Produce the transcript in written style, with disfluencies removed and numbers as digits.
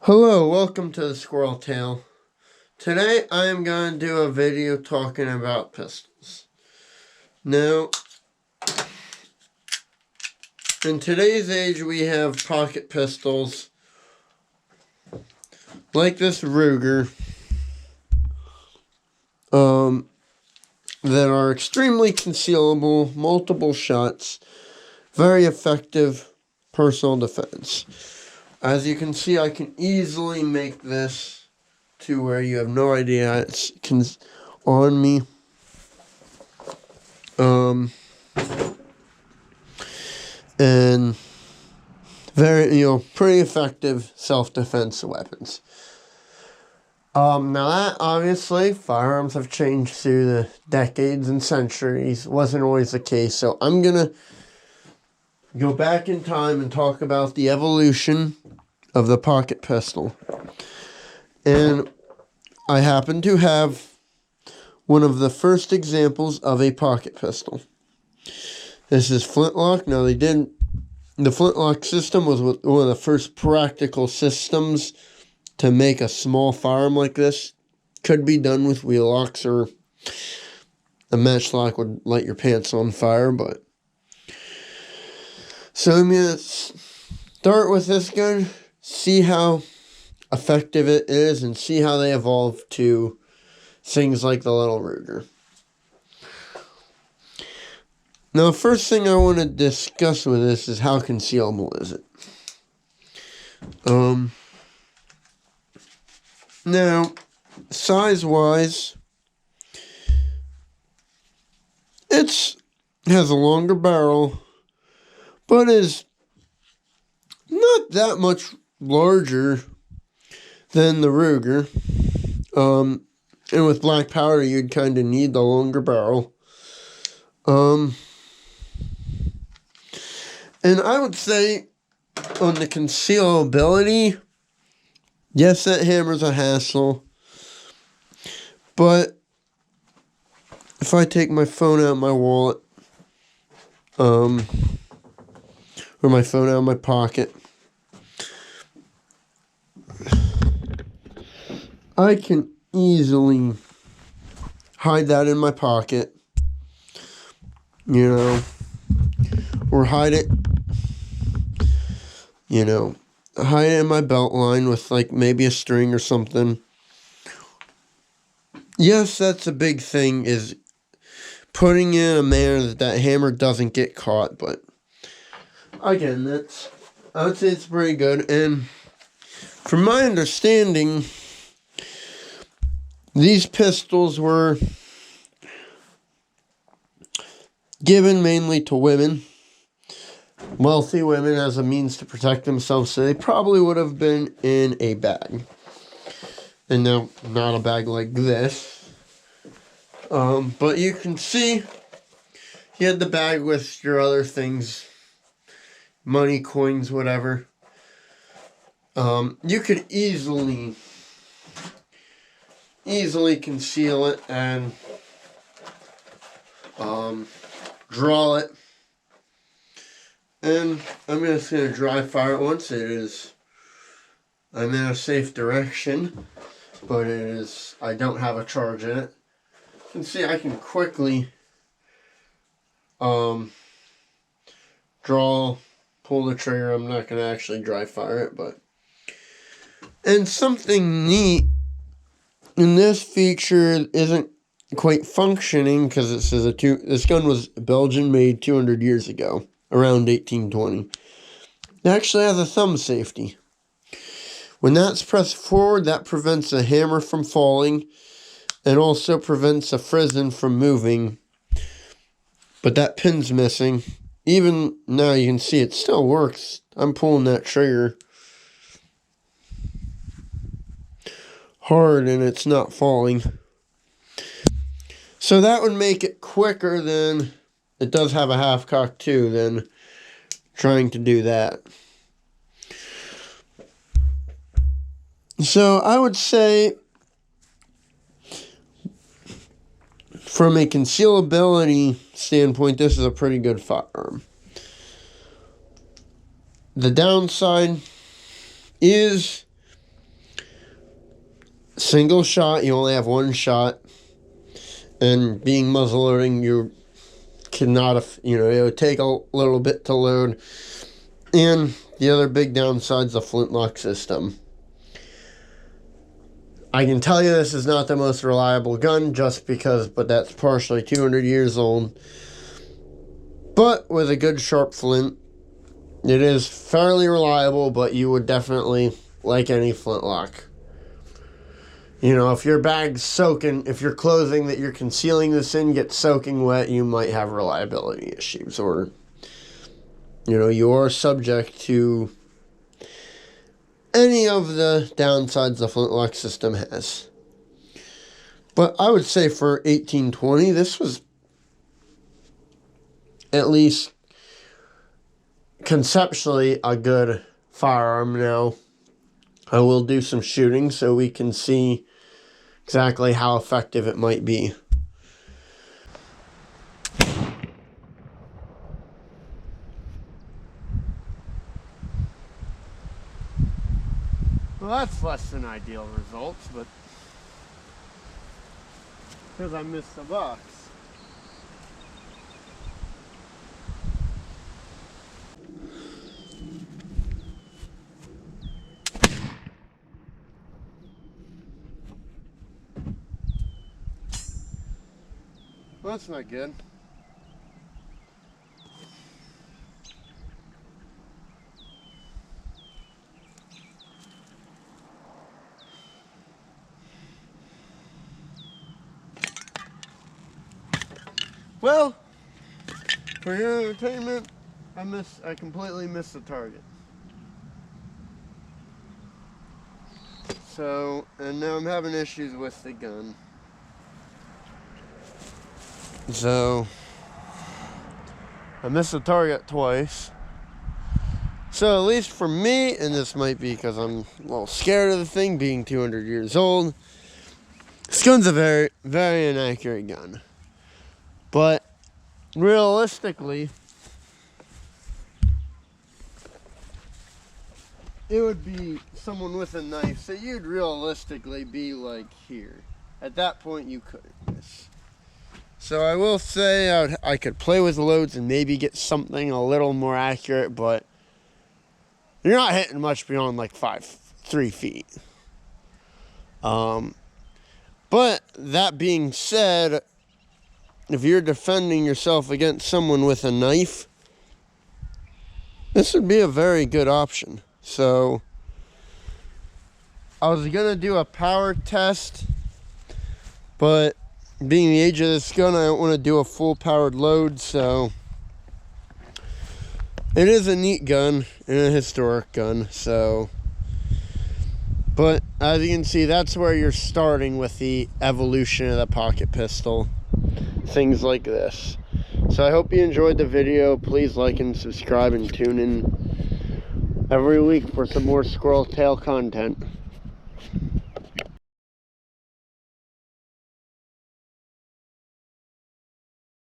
Hello, welcome to the Squirrel Tale. Today I am going to do a video talking about pistols. Now, in today's age we have pocket pistols like this Ruger that are extremely concealable, multiple shots, very effective personal defense. As you can see, I can easily make this to where you have no idea it's on me. And very, pretty effective self-defense weapons. Now that, obviously, firearms have changed through the decades and centuries. Wasn't always the case, so I'm gonna go back in time and talk about the evolution of the pocket pistol. And I happen to have one of the first examples of a pocket pistol. This is Flintlock. Now, the Flintlock system was one of the first practical systems to make a small firearm like this. Could be done with wheel locks, or a matchlock would light your pants on fire, but. So I'm going to start with this gun, see how effective it is, and see how they evolved to things like the little Ruger. Now, the first thing I want to discuss with this is how concealable is it. Now, size-wise, it has a longer barrel, but is not that much larger than the Ruger. And with black powder, you'd kind of need the longer barrel. And I would say, on the concealability, yes, that hammer's a hassle. But if I take my phone out of my wallet, or my phone out of my pocket, I can easily hide that in my pocket, or hide it in my belt line with maybe a string or something. Yes, that's a big thing, is putting in a manner that hammer doesn't get caught, but again, I would say it's pretty good. And from my understanding, these pistols were given mainly to women, wealthy women, as a means to protect themselves, so they probably would have been in a bag. And now, not a bag like this. But you can see, you had the bag with your other things, money, coins, whatever. You could easily conceal it and draw it. And I'm just going to dry fire it once I'm in a safe direction, but I don't have a charge in it. You can see I can quickly pull the trigger. I'm not going to actually dry fire it, but. And something neat, and this feature isn't quite functioning because it says this gun was Belgian made 200 years ago, around 1820. It actually has a thumb safety. When that's pressed forward, that prevents a hammer from falling and also prevents a frizzen from moving. But that pin's missing. Even now you can see it still works. I'm pulling that trigger hard and it's not falling. So that would make it quicker than, it does have a half cock too, than trying to do that. So I would say, from a concealability standpoint, this is a pretty good firearm. The downside is single shot, you only have one shot, and being muzzle loading, you cannot, it would take a little bit to load. And the other big downside is the Flintlock system. I can tell you this is not the most reliable gun but that's partially 200 years old. But with a good sharp flint, it is fairly reliable, but you would definitely like any Flintlock. If your bag's soaking, if your clothing that you're concealing this in gets soaking wet, you might have reliability issues, or, you are subject to any of the downsides the Flintlock system has. But I would say for 1820, this was at least conceptually a good firearm. Now, I will do some shooting so we can see exactly how effective it might be. Well, that's less than ideal results, but because I missed the box. Well, that's not good. Well, for your entertainment, I completely missed the target. So, and now I'm having issues with the gun. So, I missed the target twice. So, at least for me, and this might be because I'm a little scared of the thing being 200 years old, this gun's a very, very inaccurate gun. But, realistically, it would be someone with a knife, so you'd realistically be like here. At that point, you couldn't miss. So I will say I could play with loads and maybe get something a little more accurate, but you're not hitting much beyond like 3 feet. But that being said, if you're defending yourself against someone with a knife, this would be a very good option. So I was gonna do a power test, but being the age of this gun, I don't want to do a full powered load, so it is a neat gun and a historic gun. So, but as you can see, that's where you're starting with the evolution of the pocket pistol, things like this. So I hope you enjoyed the video. Please like and subscribe and tune in every week for some more squirrel tail content.